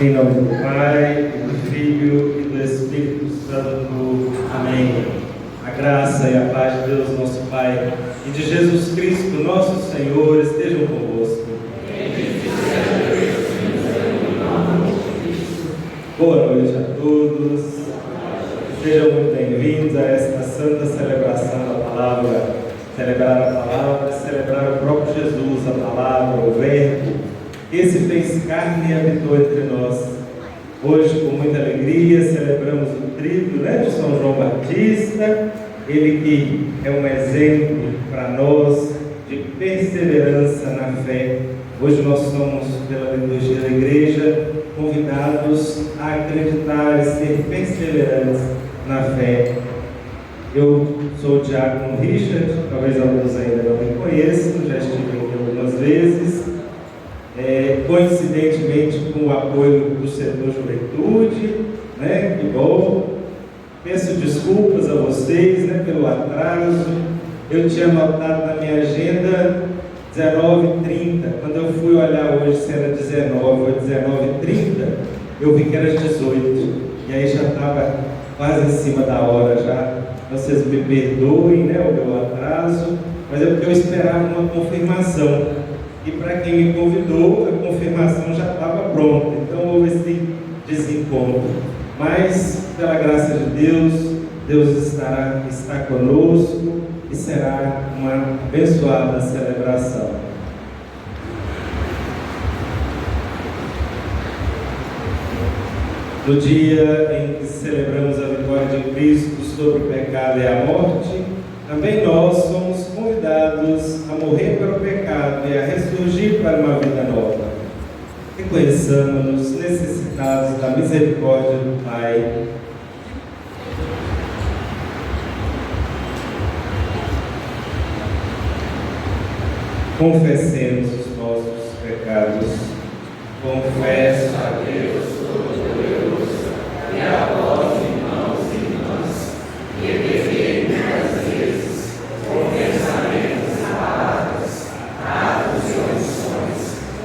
Em nome do Pai, do Filho e do Espírito Santo. Amém. A graça e a paz de Deus, nosso Pai, e de Jesus Cristo, nosso Senhor, estejam convosco. Boa noite a todos. Sejam muito bem-vindos a esta santa celebração da palavra. Celebrar a palavra, celebrar o próprio Jesus, a palavra, o Verbo. Esse fez carne e habitou entre nós. Hoje, com muita alegria, celebramos o tríduo de São João Batista, ele que é um exemplo para nós de perseverança na fé. Hoje nós somos, pela liturgia da igreja, convidados a acreditar e ser perseverantes na fé. Eu sou o diácono Richard, talvez alguns ainda não me conheçam, já estive aqui algumas vezes. Coincidentemente com o apoio do setor juventude, que bom. Peço desculpas a vocês, pelo atraso. Eu tinha anotado na minha agenda 19h30. Quando eu fui olhar hoje se era 19 ou 19h30, eu vi que era 18. E aí já estava quase em cima da hora já. Vocês me perdoem, o meu atraso, mas é porque eu esperava uma confirmação. E para quem me convidou, a confirmação já estava pronta. Então houve esse desencontro. Mas, pela graça de Deus, Deus está conosco e será uma abençoada celebração. No dia em que celebramos a vitória de Cristo sobre o pecado e a morte, também nós somos convidados a morrer para o pecado e a ressurgir para uma vida nova. Reconheçamos-nos necessitados da misericórdia do Pai. Confessemos os nossos pecados. Confesso a Deus Todo-Poderoso e a vós, irmãos e irmãs, que pequei muitas vezes, por pensamentos e palavras, atos e omissões,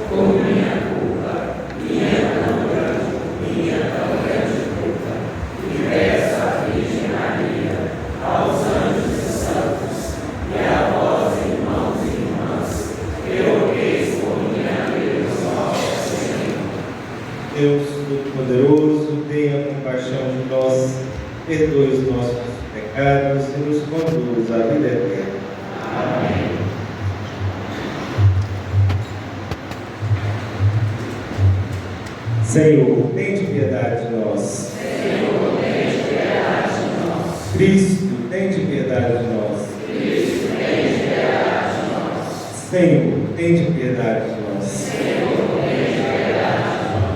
por minha culpa, minha tão grande culpa, e peço à Virgem Maria, aos anjos e santos, e a vós, irmãos e irmãs, que rogueis por minha vida, nosso Senhor. Deus Todo-Poderoso, tenha compaixão de nós, perdoe os nossos pecados e nos conduz à vida eterna. Amém. Senhor, tende piedade de nós. Senhor, tende piedade de nós. Cristo, tende piedade de nós. Cristo, tende piedade de nós. Senhor, tende piedade de nós. Senhor, tende piedade de nós.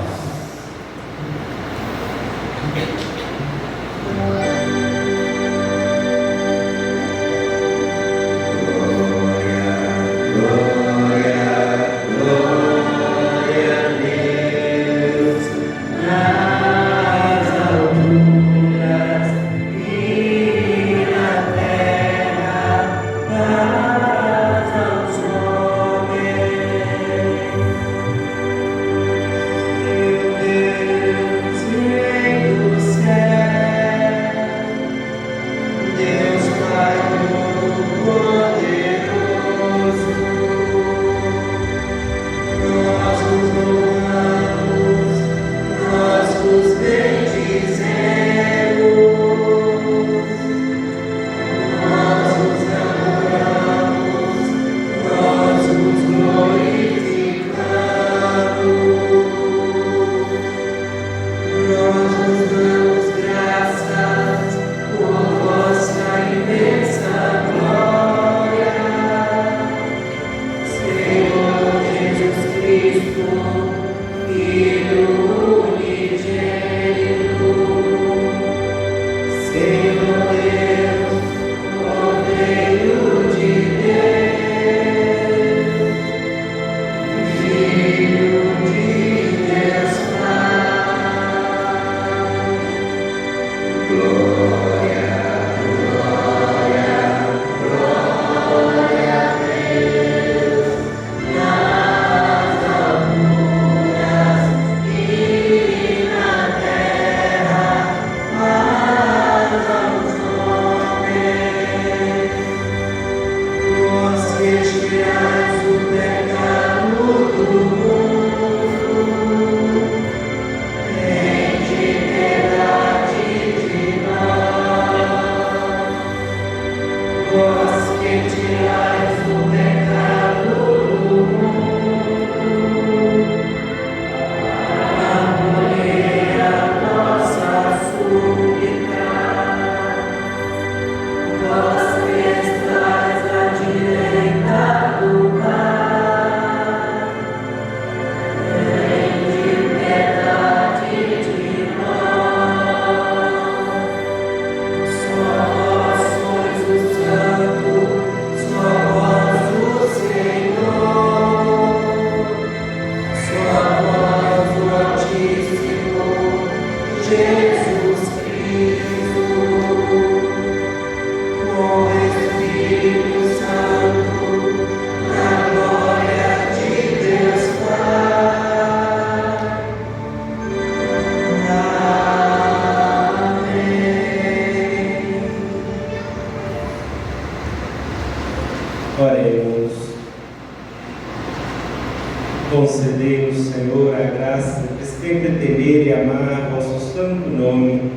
Concedei-nos, Senhor, a graça de sempre temer e amar vosso santo nome,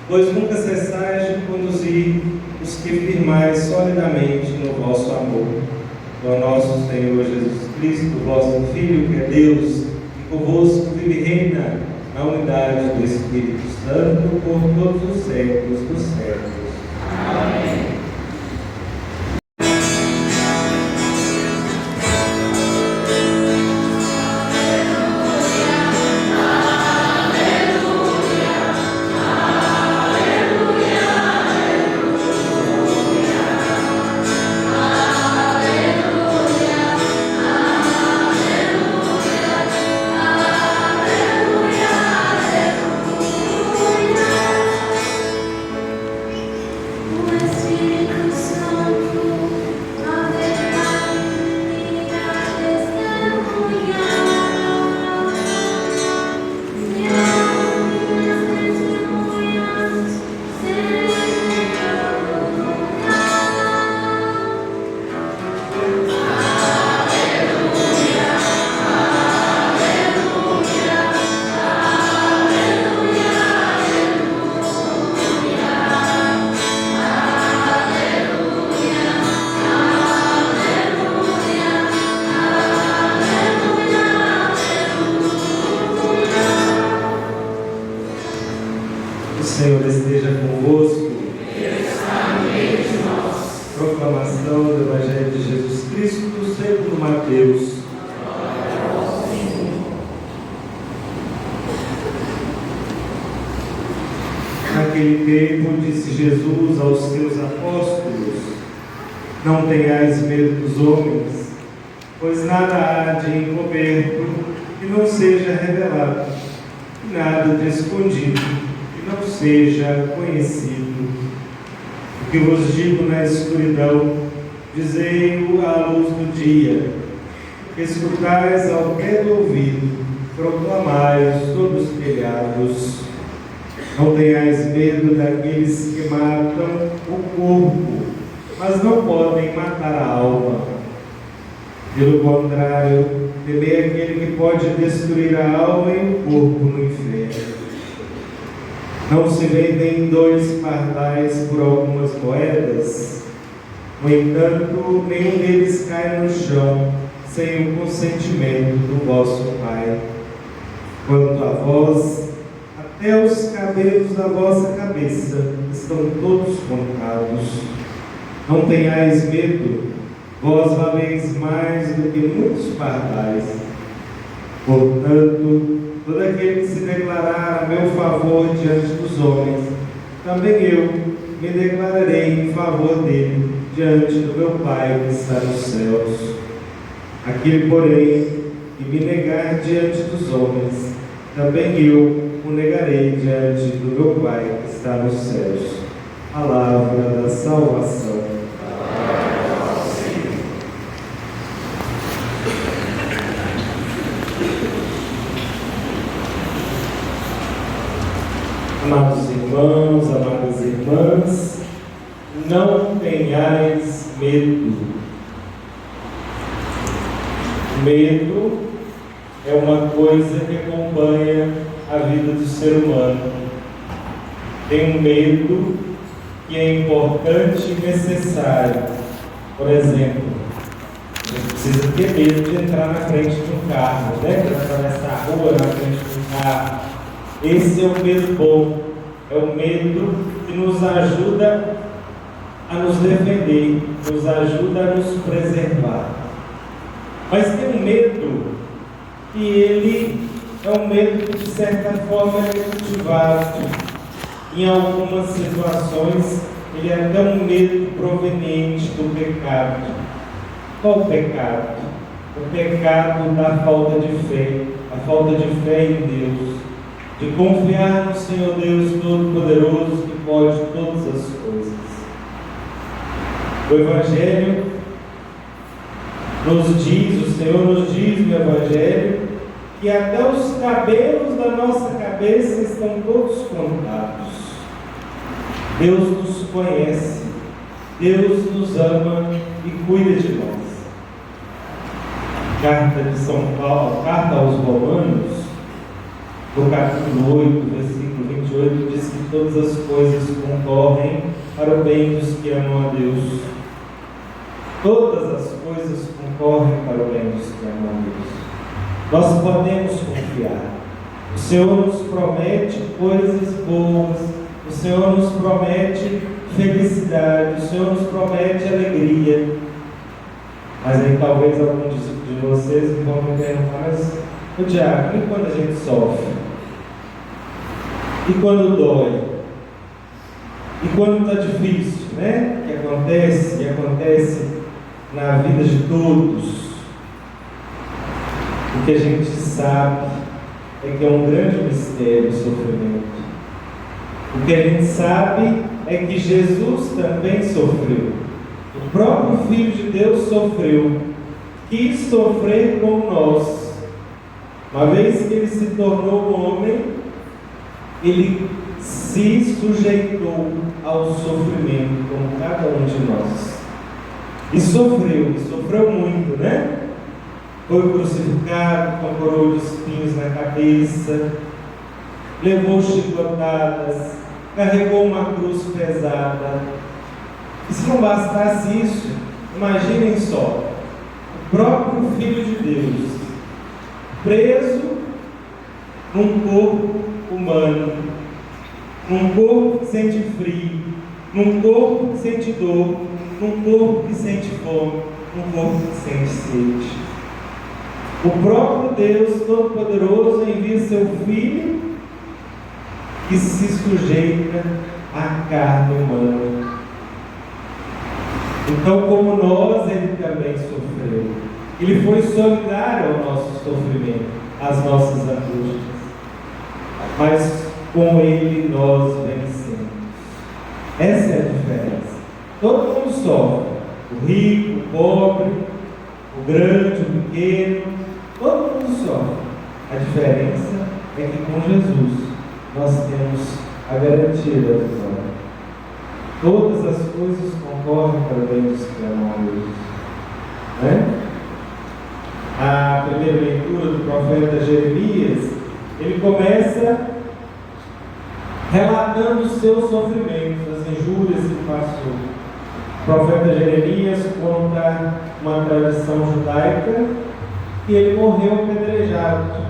pois nunca cessais de conduzir os que firmais solidamente no vosso amor. Por nosso Senhor Jesus Cristo, vosso Filho, que é Deus, e convosco vive e reina na unidade do Espírito Santo por todos os séculos dos séculos. Amém. O Senhor esteja convosco. Proclamação do Evangelho de Jesus Cristo segundo Mateus. Naquele tempo disse Jesus aos seus apóstolos: não tenhais medo dos homens, pois nada há de encoberto que não seja revelado, e nada de escondido que não seja conhecido. O que vos digo na escuridão, dizei-o à luz do dia. Escutais ao pé do ouvido, proclamai sobre os telhados. Não tenhais medo daqueles que matam o corpo, mas não podem matar a alma. Pelo contrário, temei aquele que pode destruir a alma e o corpo no inferno. Não se vendem 2 pardais por algumas moedas? No entanto, nenhum deles cai no chão sem o consentimento do vosso Pai. Quanto a vós, até os cabelos da vossa cabeça estão todos contados. Não tenhais medo, vós valeis mais do que muitos pardais. Portanto, todo aquele que se declarar a meu favor diante dos homens, também eu me declararei em favor dele diante do meu Pai que está nos céus. Aquele, porém, que me negar diante dos homens, também eu o negarei diante do meu Pai que está nos céus. Palavra da salvação. Amados irmãos, amadas irmãs, não tenhais medo. Medo é uma coisa que acompanha a vida do ser humano. Tem um medo que é importante e necessário. Por exemplo, a gente precisa ter medo de entrar na frente de um carro, né? De atravessar a rua na frente de um carro. Esse é o medo bom, é o medo que nos ajuda a nos defender, nos ajuda a nos preservar. Mas tem um medo que ele é um medo que de certa forma é cultivado. Em algumas situações, ele é até um medo proveniente do pecado. Qual o pecado? O pecado da falta de fé, a falta de fé em Deus. De confiar no Senhor Deus Todo-Poderoso que pode todas as coisas. O Evangelho nos diz, o Senhor nos diz no Evangelho, que até os cabelos da nossa cabeça estão todos contados. Deus nos conhece, Deus nos ama e cuida de nós. Carta de São Paulo, carta aos Romanos, no capítulo 8, versículo 28, diz que todas as coisas concorrem para o bem dos que amam a Deus. Todas as coisas concorrem para o bem dos que amam a Deus. Nós podemos confiar. O Senhor nos promete coisas boas, o Senhor nos promete felicidade, o Senhor nos promete alegria. Mas aí talvez alguns de vocês vão me perguntar, mas o diabo, e quando a gente sofre? E quando dói? E quando está difícil, né? Que acontece, e acontece na vida de todos. O que a gente sabe é que é um grande mistério o sofrimento. O que a gente sabe é que Jesus também sofreu. O próprio Filho de Deus sofreu, quis sofrer como nós. Uma vez que ele se tornou homem, ele se sujeitou ao sofrimento, como cada um de nós. E sofreu muito, né? Foi crucificado com a coroa de espinhos na cabeça, levou chicotadas, carregou uma cruz pesada. E se não bastasse isso, imaginem só, o próprio Filho de Deus, preso num corpo humano, num corpo que sente frio, num corpo que sente dor, num corpo que sente fome, num corpo que sente sede. O próprio Deus Todo-Poderoso envia seu Filho que se sujeita à carne humana. Então, como nós, ele também sofreu. Ele foi solidário ao nosso sofrimento, às nossas angústias. Mas com ele nós vencemos. Essa é a diferença. Todo mundo sofre. O rico, o pobre, o grande, o pequeno. Todo mundo sofre. A diferença é que com Jesus nós temos a garantia da vitória. Todas as coisas concorrem para o bem dos que amam a Deus. Né? A primeira leitura do profeta Jeremias, ele começa relatando os seus sofrimentos, as injúrias que passou. O profeta Jeremias conta uma tradição judaica que ele morreu apedrejado.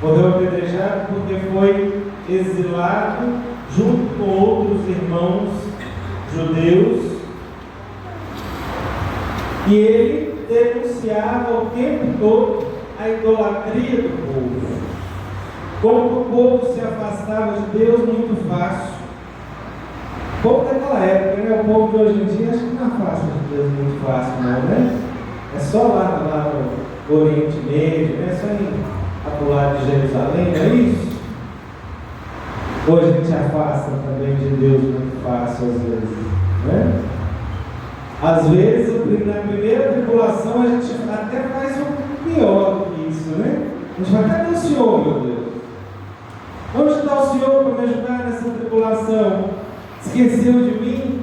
Morreu apedrejado porque foi exilado junto com outros irmãos judeus, e ele denunciava o tempo todo a idolatria do povo. Como o povo se afastava de Deus muito fácil. O povo daquela época, né? O povo de hoje em dia, acho que não afasta de Deus muito fácil, não, né? É só lá no Oriente Médio, né? Só ir para o lado de Jerusalém, não é isso? Hoje a gente afasta também de Deus muito fácil, às vezes, né? Às vezes, na primeira tribulação, a gente até faz um pior do que isso, né? A gente vai, cadê o Senhor, meu Deus? Onde está o Senhor para me ajudar nessa tribulação? Esqueceu de mim?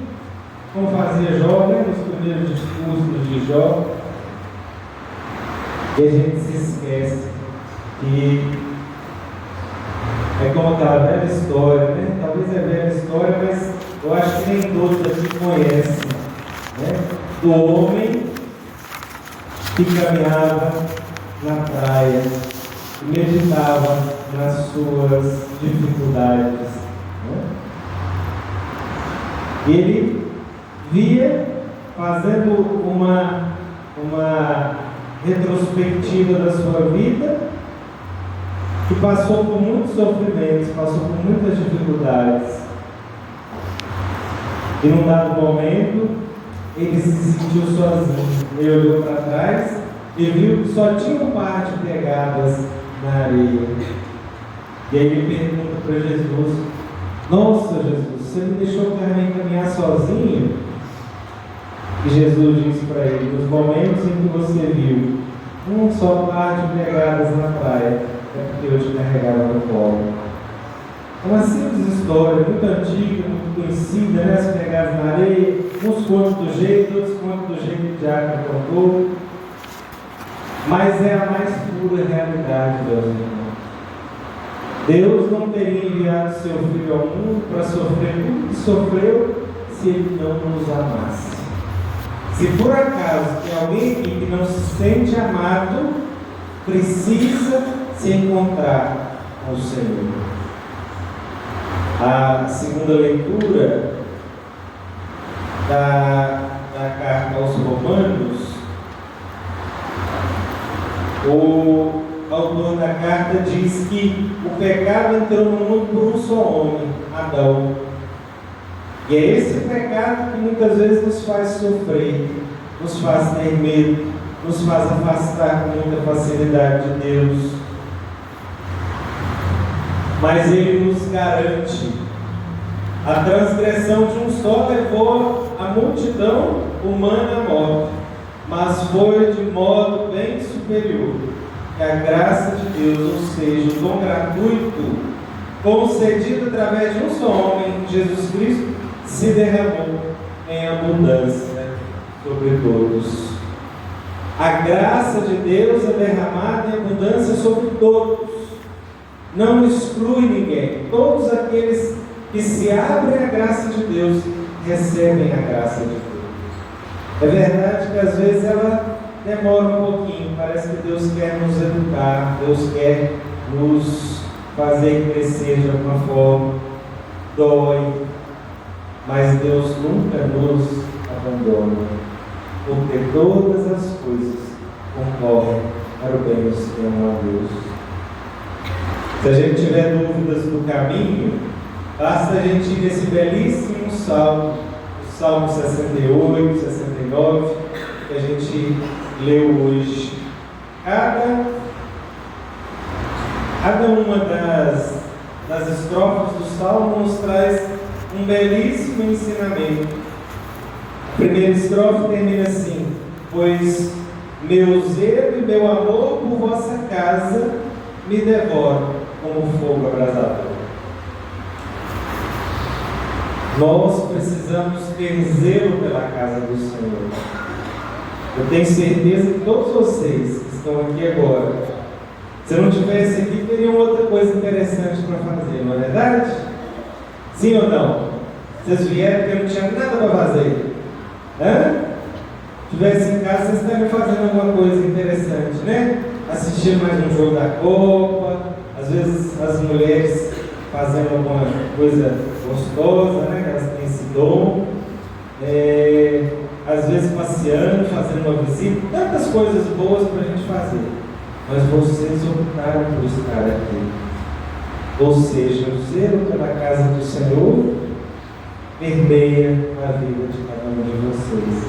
Como fazia Jó, né? Nos primeiros discursos de Jó. E a gente se esquece que é como aquela velha história, né? Talvez é velha história, mas eu acho que nem todos aqui conhecem, né? Do homem que caminhava na praia e meditava nas suas dificuldades, né? Ele via, fazendo uma retrospectiva da sua vida, que passou por muitos sofrimentos, passou por muitas dificuldades. E num dado momento, ele se sentiu sozinho. Ele olhou para trás e viu que só tinha um par de pegadas na areia. E aí ele pergunta para Jesus: nossa, Jesus, você me deixou caminhar sozinho? E Jesus disse para ele: nos momentos em que você viu um só par de pegadas na praia, é porque eu te carregava no colo. É uma simples história, muito antiga, muito conhecida, né? As pegadas na areia, uns contam do jeito, outros contam do jeito que Tiago contou. mas é a mais pura realidade, meus irmãos. Deus não teria enviado seu Filho ao mundo para sofrer tudo que sofreu se Ele não nos amasse. Se por acaso tem alguém aqui que não se sente amado, precisa se encontrar com o Senhor. A segunda leitura da carta aos Romanos, o autor da carta diz que o pecado entrou no mundo por um só homem, Adão. E é esse pecado que muitas vezes nos faz sofrer, nos faz ter medo, nos faz afastar com muita facilidade de Deus. Mas Ele nos garante. A transgressão de um só levou a multidão humana à morte, mas foi de modo bem superior que a graça de Deus, ou seja, o dom gratuito, concedido através de um só homem, Jesus Cristo, se derramou em abundância sobre todos. A graça de Deus é derramada em abundância sobre todos, não exclui ninguém. Todos aqueles que se abrem à graça de Deus recebem a graça de Deus. É verdade que às vezes ela demora um pouquinho, parece que Deus quer nos educar, Deus quer nos fazer crescer de alguma forma, dói, mas Deus nunca nos abandona, porque todas as coisas concorrem para o bem dos que amam a Deus. Se a gente tiver dúvidas do caminho, basta a gente ir nesse belíssimo salmo, o Salmo 68, 69, que a gente leu hoje. Cada uma das estrofes do salmo nos traz um belíssimo ensinamento. A primeira estrofe termina assim: pois meu zelo e meu amor por vossa casa me devoram como fogo abrasador. Nós precisamos ter zelo pela casa do Senhor. Eu tenho certeza que todos vocês que estão aqui agora, se não tivesse aqui, teriam outra coisa interessante para fazer, não é verdade? Sim ou não? Vocês vieram porque não tinha nada para fazer. Se tivesse em casa, vocês estariam fazendo alguma coisa interessante, né? Assistindo mais um jogo da Copa, às vezes as mulheres fazendo alguma coisa gostosa, né? Elas têm esse dom. Às vezes passeando, fazendo uma visita, tantas coisas boas para a gente fazer. Mas vocês optaram por estar aqui. Ou seja, o zelo pela casa do Senhor permeia a vida de cada um de vocês.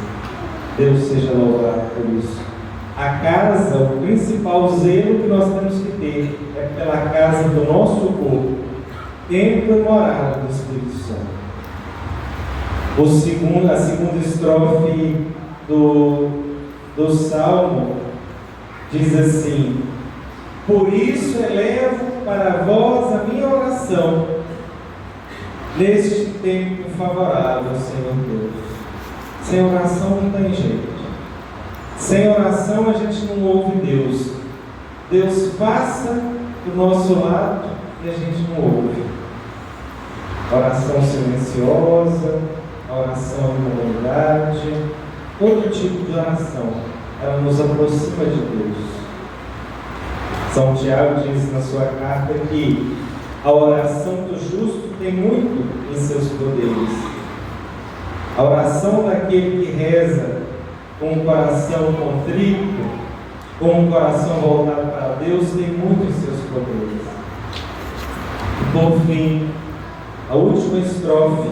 Deus seja louvado por isso. A casa, o principal zelo que nós temos que ter é pela casa do nosso corpo, templo e morada do Espírito Santo. A segunda estrofe do Salmo diz assim: por isso elevo para vós a minha oração neste tempo favorável, Senhor Deus. Sem oração não tem jeito. Sem oração a gente não ouve Deus. Deus passa do nosso lado e a gente não ouve. Oração silenciosa, oração em comunidade, todo tipo de oração, ela nos aproxima de Deus. São Tiago diz na sua carta que a oração do justo tem muito em seus poderes. A oração daquele que reza com um coração contrito, com um coração voltado para Deus, tem muito em seus poderes. E por fim, a última estrofe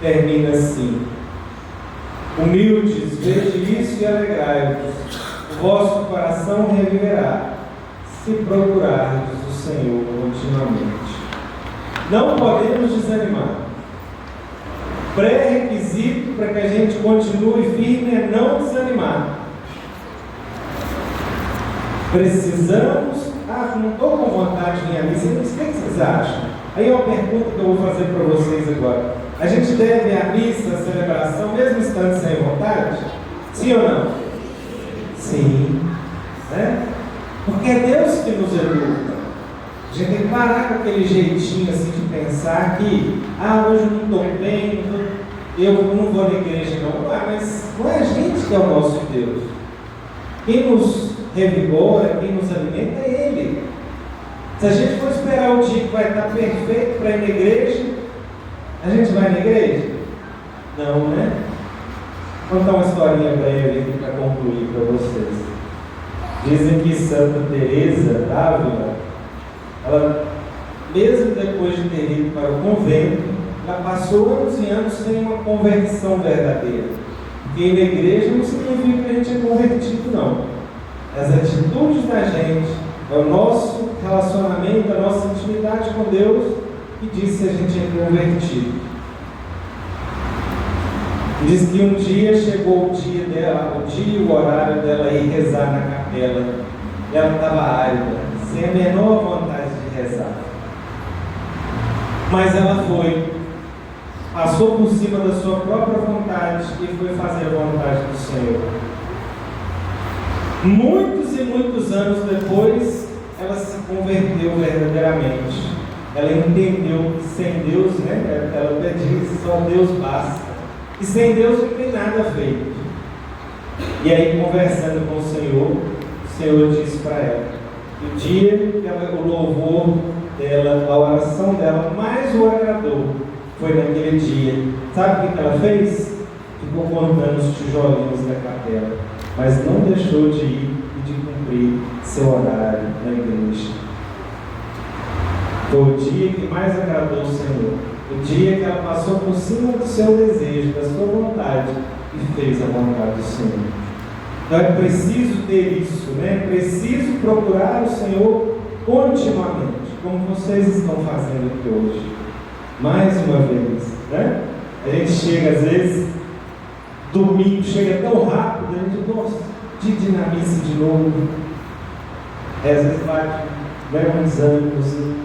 termina assim: humildes, vede isso e alegrai-vos, o vosso coração reviverá, se procurardes o Senhor continuamente. Não podemos desanimar. Pré-requisito para que a gente continue firme é não desanimar. Precisamos. Não estou com vontade de vir à missa. O que vocês acham? Aí é uma pergunta que eu vou fazer para vocês agora. A gente deve ir à missa, à celebração, mesmo estando sem vontade? Sim ou não? Sim. né? Porque é Deus que nos educa. A gente tem que parar com aquele jeitinho assim de pensar que hoje eu não estou bem, eu não vou na igreja não. Mas não é a gente que é o nosso Deus. Quem nos revigora, quem nos alimenta é Ele. Se a gente for esperar o dia que vai estar perfeito para ir na igreja, a gente vai na igreja? Não, né? Vou contar uma historinha breve aqui para concluir para vocês. Dizem que Santa Teresa d'Ávila, ela, mesmo depois de ter ido para o convento, ela passou anos e anos sem uma conversão verdadeira. Porque ir na igreja não significa que a gente é convertido, não. As atitudes da gente, é o nosso relacionamento, a nossa intimidade com Deus que diz se a gente é convertido. Diz que um dia chegou o dia dela, o horário dela ir rezar na capela. Ela estava árida, sem a menor vontade de rezar. Mas ela foi, passou por cima da sua própria vontade e foi fazer a vontade do Senhor. Muitos e muitos anos depois, ela se converteu verdadeiramente. Ela entendeu que sem Deus, né? Ela disse, só Deus basta. E sem Deus não tem nada feito. E aí, conversando com o Senhor disse para ela que o dia que o louvor dela, a oração dela mais o agradou foi naquele dia. Sabe o que ela fez? Ficou contando os tijolinhos da capela, mas não deixou de ir e de cumprir seu horário na igreja. Foi o dia que mais agradou o Senhor. O dia que ela passou por cima do seu desejo, da sua vontade, e fez a vontade do Senhor. Então é preciso ter isso, né? É preciso procurar o Senhor continuamente, como vocês estão fazendo aqui hoje. Mais uma vez, né? A gente chega, às vezes, domingo, chega tão rápido, a gente, nossa, de dinamice de novo. Às vezes vai um desânimo, assim.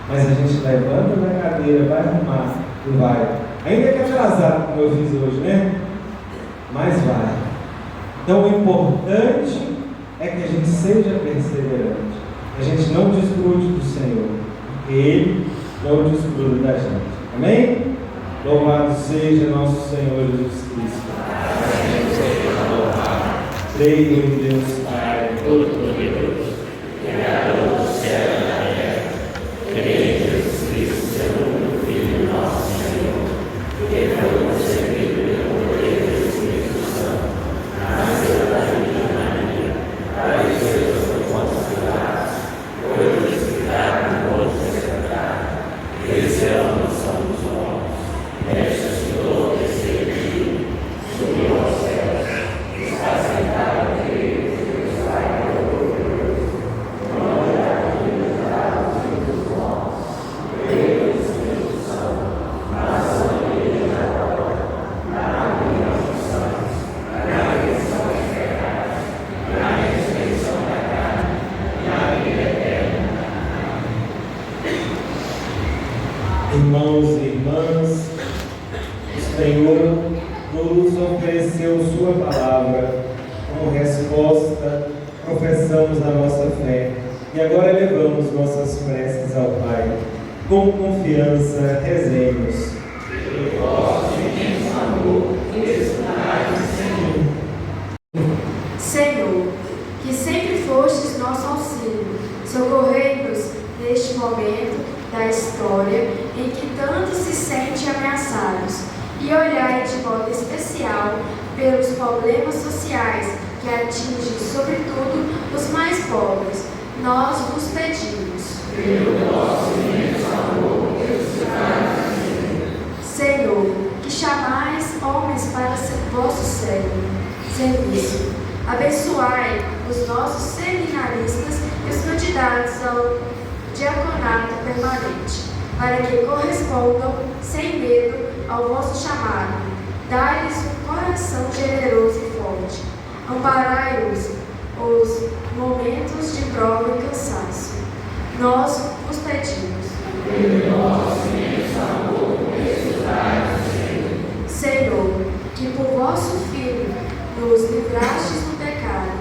Mas a gente levanta da cadeira, vai arrumar e vai. Ainda que atrasado, como eu fiz hoje, né? Mas vai. Então o importante é que a gente seja perseverante. A gente não desgrude do Senhor. Porque Ele não desgruda da gente. Amém? Louvado seja nosso Senhor Jesus Cristo. Creio em Deus Pai Todo-Poderoso, Criador do céu e da terra. Creio em Jesus Cristo, seu único Filho, nosso Senhor, que foi concebido pelo poder do Espírito Santo, nasceu da Virgem Maria, padeceu sob Pôncio Pilatos, foi crucificado, morto e sepultado, desceu à mansão dos mortos, ressuscitou ao terceiro dia, subiu aos céus, está sentado à direita de Deus Pai Todo-Poderoso, onde há de visitar os vivos e os mortos, creio no Espírito Santo, na ação da Igreja Católica, na comunhão dos santos, na remissão dos pecados, na ressurreição da carne, na vida eterna. Irmãos e irmãs, o Senhor nos ofereceu sua palavra. Como resposta, professamos a nossa fé e agora elevamos nossas preces ao Pai. Com confiança, rezemos. Senhor, que sempre fostes nosso auxílio, socorrei-nos neste momento da história em que tantos se sentem ameaçados e olhai de modo especial pelos problemas sociais que atingem sobretudo os mais pobres. Nós vos pedimos. Senhor, que chamais homens para vosso serviço, abençoai os nossos seminaristas e os candidatos ao diaconato permanente, para que correspondam sem medo ao vosso chamado. Dai-lhes um coração generoso e forte. Amparai-os os momentos de prova e cansaço. Nós vos pedimos. Senhor, que por vosso Filho nos livrastes do pecado,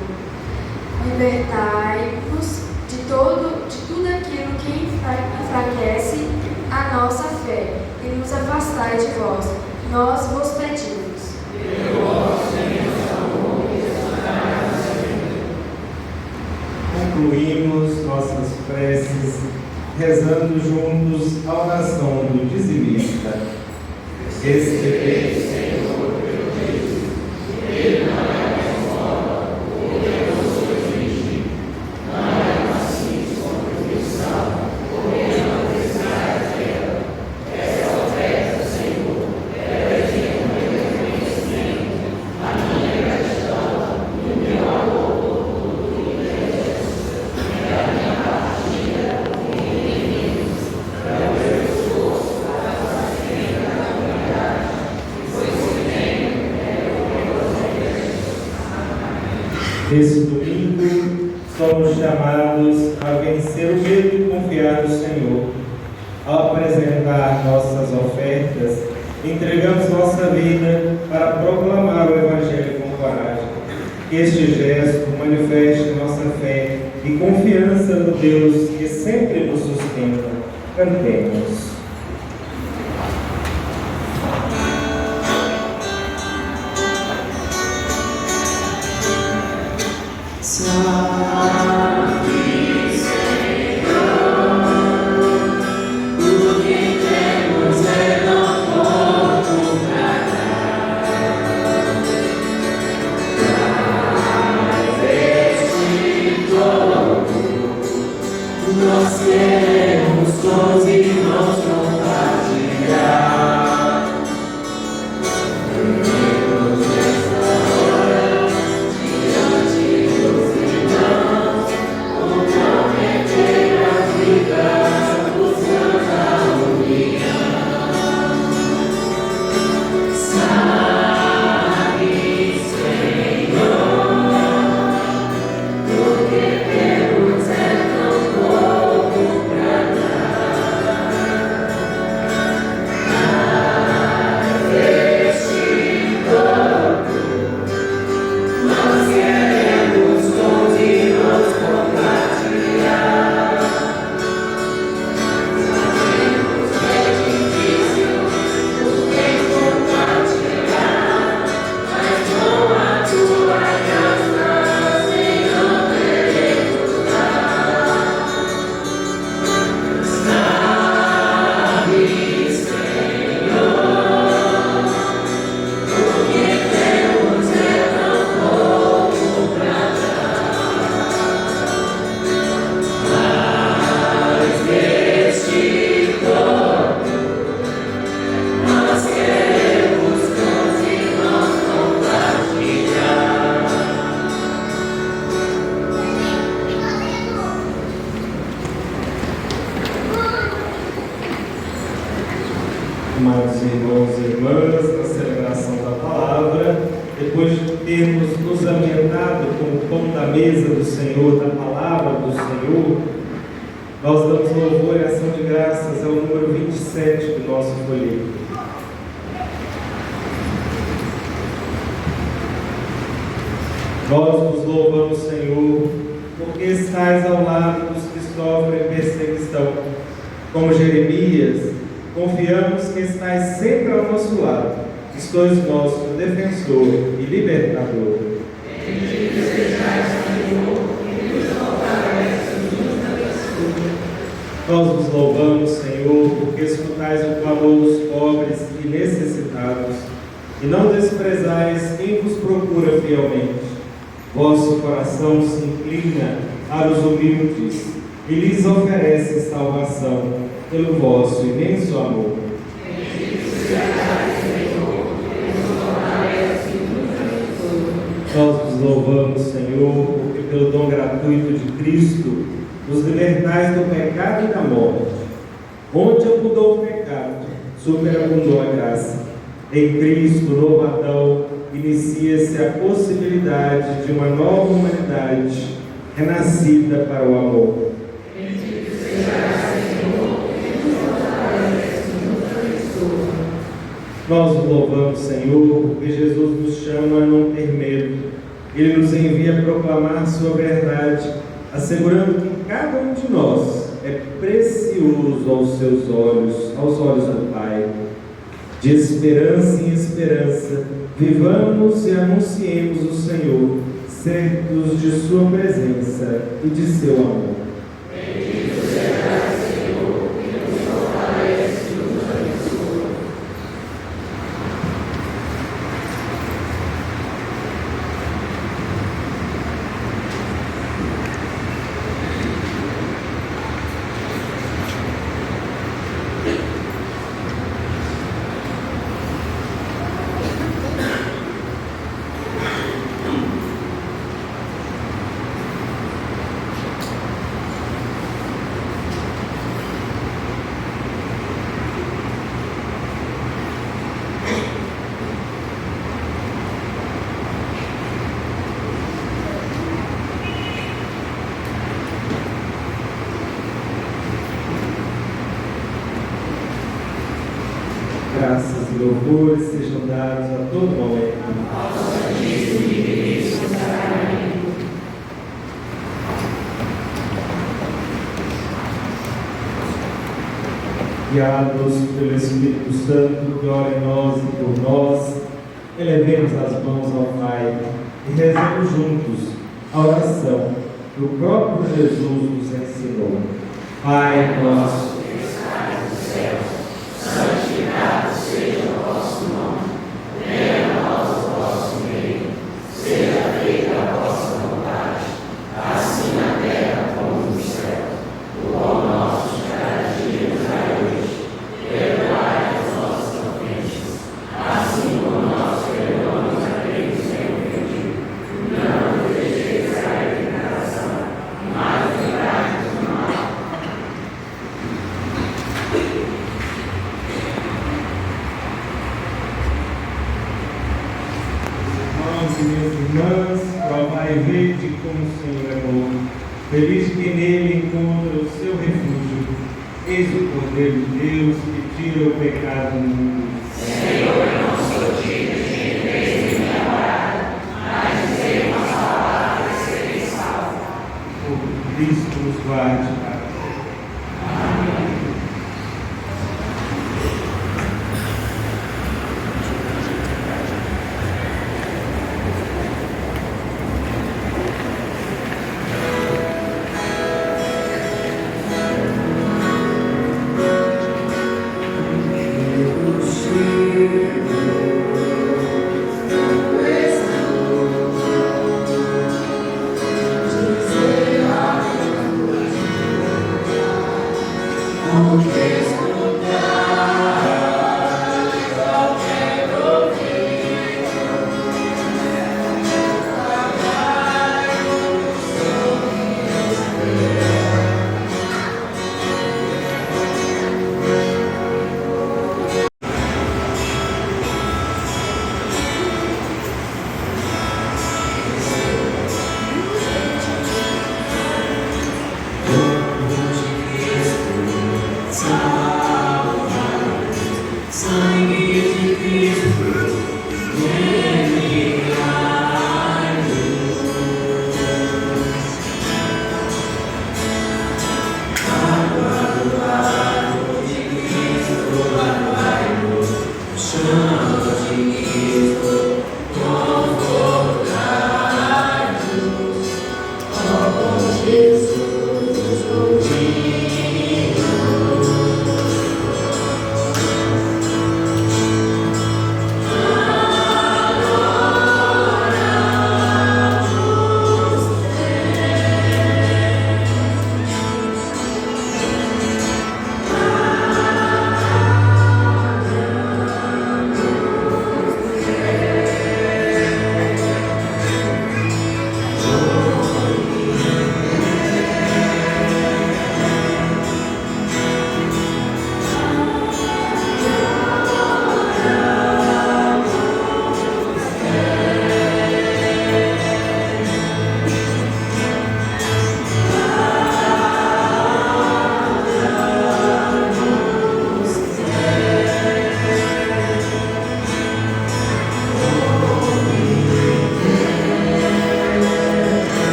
Libertai-nos de tudo aquilo que enfraquece a nossa fé e nos afastai de vós. Nós vos pedimos. Concluímos nossas preces rezando juntos a oração do dizimista. Recebei, Senhor, meu dízimo, ele não é mais fora, o Deus existe, não é assim como o sal, porque não precisa dela. Essa oferta, Senhor, é de meu conhecimento, a minha gratidão, o meu amor por tudo que Jesus, e a minha partida com inimigos, é o meu esforço para fazer a caminhada, pois o tempo é o Nesse domingo, somos chamados a vencer o medo e confiar no Senhor. Ao apresentar nossas ofertas, entregamos nossa vida para proclamar o Evangelho com coragem. Que este gesto manifeste nossa fé e confiança no Deus que sempre nos sustenta. Cantemos. Nós queremos com os irmãos compartilhar. Unimos nesta hora, diante dos irmãos, comprometer a vida, buscando a união. Sabe, Senhor, porque temos tão pouco pra dar. Mas este corpo nós queremos com os irmãos compartilhar. Sabemos que é difícil o tempo compartilhar, mas com a tua graça, Senhor, queremos dar. Sabe, Senhor, porque temos tão pouco pra dar. Mas deste corpo nós queremos com os irmãos compartilhar. Amados irmãos e irmãs, na celebração da palavra, depois de termos nos alimentado com o pão da mesa do Senhor, da palavra do Senhor, nós damos louvor e ação de graças ao número 27 do nosso folheto. Nós vos louvamos, Senhor, porque estais ao lado dos que sofrem perseguição. Como Jeremias, confiamos que estais sempre ao nosso lado, que sois nosso defensor e libertador. Nós vos louvamos, Senhor, porque escutais o clamor dos pobres e necessitados, e não desprezais quem vos procura fielmente. Vosso coração se inclina para os humildes e lhes oferece salvação pelo vosso imenso amor. Nós vos louvamos, Senhor, porque pelo dom gratuito de Cristo nos libertais do pecado e da morte. Onde abundou o pecado, superabundou a graça. Em Cristo, novo Adão, inicia-se a possibilidade de uma nova humanidade renascida para o amor. Nós o louvamos, Senhor, porque Jesus nos chama a não ter medo, Ele nos envia a proclamar sua verdade, assegurando que cada um de nós é precioso aos seus olhos, aos olhos do Pai. De esperança em esperança, vivamos e anunciemos o Senhor, certos de sua presença e de seu amor. Bendito será, Senhor, que nos fortalece e nos abençoa. Graças e louvores sejam dados a todo momento. Guiados pelo Espírito Santo, que ora em nós e por nós, elevemos as mãos ao Pai e rezemos juntos a oração que o próprio Jesus nos ensinou. Pai nosso, minhas irmãs, provai e vede como o Senhor é bom. Feliz que nele encontra o seu refúgio. Eis o Cordeiro de Deus que tira o pecado do mundo. Senhor, eu não sou digno de entrar em minha morada, mas dizer uma palavra e serei salvo. Por Cristo nos guarde, Pai. Dizer a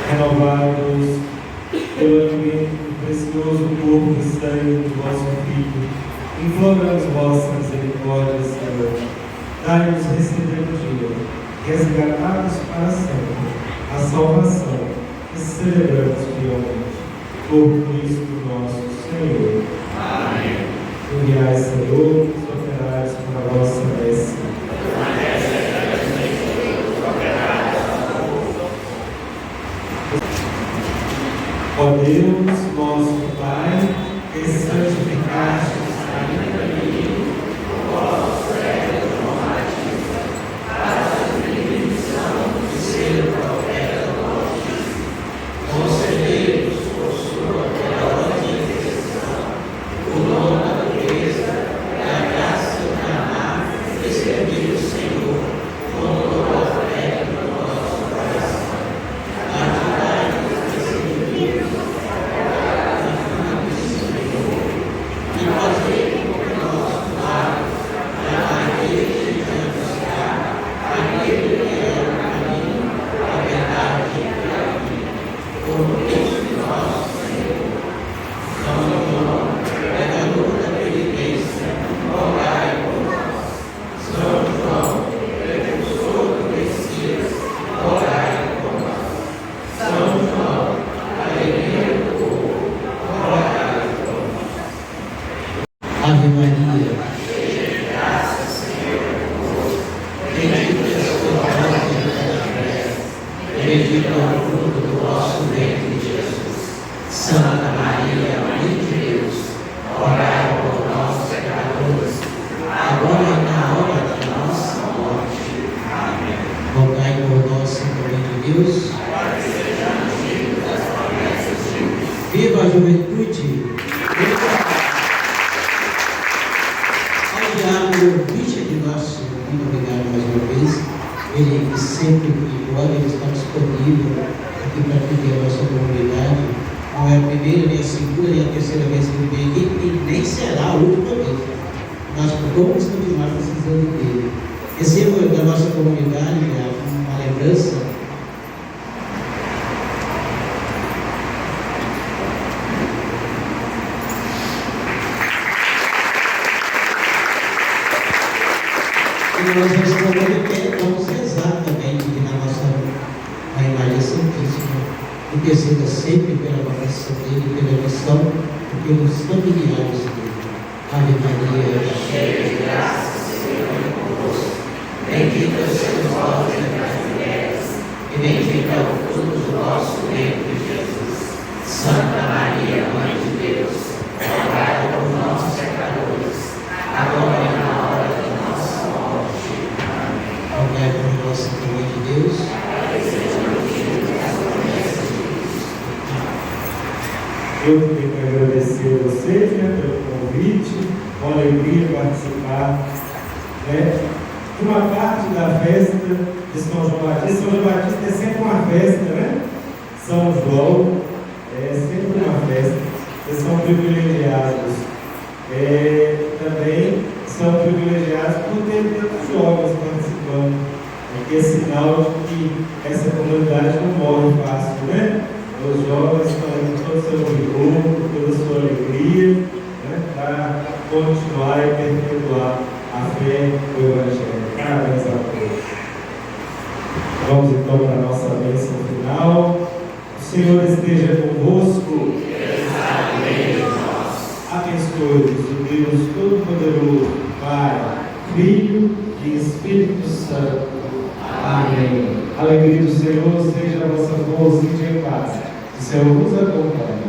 renovados pelo alimento precioso corpo e sangue do vosso Filho, imploramos vossa misericórdia, Senhor. Dai-nos receber o dia, resgatados para sempre, a salvação que celebramos fielmente. Por Cristo nosso Senhor. Amém. Enviai, Senhor, os operários para a vossa messe. Ó Deus, nosso Pai, que santificaste Ave Maria, bendita és tu e bendito é o fruto do vosso ventre, Jesus. Santa Maria, Mãe de Deus, orai por nós, pecadores, agora e na hora da nossa morte. Amém. Rogai por nós, Senhor de Deus. Viva a juventude! O convite de nosso muito obrigado mais uma vez. Ele que sempre que pode, ele está disponível aqui para atender a nossa comunidade. Não é a primeira, nem a segunda, nem a terceira vez que ele vem aqui, e nem será a última vez. Nós vamos continuar precisando dele. Receba da nossa comunidade uma lembrança. E nós vamos rezar também aqui na nossa Mãe Maria Santíssima, interceda sempre pela vocação dele, pela missão e pelos familiares dele. Ave Maria, cheia de graça, o Senhor é convosco. Bendita sois vós entre as mulheres, e bendito é o fruto do vosso ventre, Jesus. Santa Maria, Mãe de Deus, rogai por nós, pecadores, agora e na hora da nossa morte. Amém. Rogai por nós, Mãe de Deus. Eu tenho que agradecer a vocês, pelo convite, com alegria participar, de uma parte da festa de São João Batista. São João Batista é sempre uma festa, São João é sempre uma festa. Vocês são privilegiados. Também são privilegiados por ter tantos jovens participando. Que é sinal de que essa comunidade não morre fácil, Os jovens estão aí com todo o seu vigor, com toda a sua alegria, para continuar e perpetuar a fé do Evangelho. Parabéns a todos. Vamos então para a nossa bênção final. O Senhor esteja convosco. Abençoe-vos o Deus Todo-Poderoso, Pai, Filho e Espírito Santo. Amém. A alegria do Senhor seja a vossa força e de paz. O Senhor vos acompanhe.